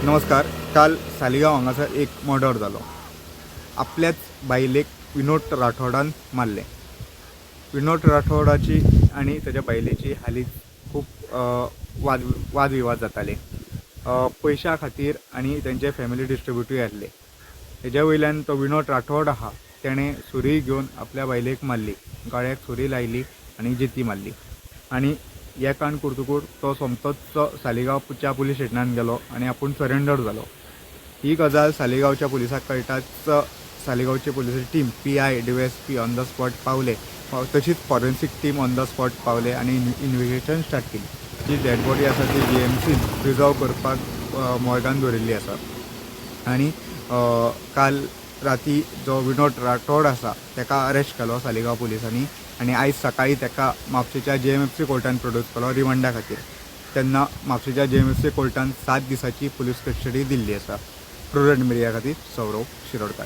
नमस्कार. काल सालिगांव हांगासर एक मर्डर जालो. आपल्याच बायलेक विनोद राठोडान मारले. विनोद राठोडाची आणि त्याच्या बायलेची हालींच खूप वादविवाद जाताले पैशा खातीर आणि त्यांचे फॅमिली डिस्ट्रिब्युटूय आसले. हेज्या वयल्यान तो विनोद राठोड आहा तेणें सुरी घेवन आपल्या बायलेक मारली, गळ्याक सुरी लायली आणि जिती मारली. आणि हे काण करतकूर तो सोमतोच सालिगांवच्या पुलीस स्टेशनान गेलो आणि आपूण सरेंडर जालो. ही गजाल सालिगांवच्या पुलिसाक कळटाच सालिगांवची पुलिसाची team PI DYSP on the spot पावले. तशीच forensic team on the spot पावले आणि इन्व्हेस्टिगेशन स्टार्ट केली. जी डेड बॉडी आसा ती GMCन प्रिजर्व करपाक मॉर्गान दवरिल्ली आसा. आणि काल राती जो विनोद राठोड आसा तेका अरेस्ट केलो सालिगांव पुलिसांनी आणि आयज सकाळी तेका म्हापशेच्या JMFC कोर्टान प्रोड्यूस केलो रिमांडा खातीर. तेन्ना म्हापशेच्या JMFC कोर्टान 7 दिसाची पुलीस कस्टडी दिल्ली आसा. प्रुडंट मिडिया खातीर सौरव शिरोडकार.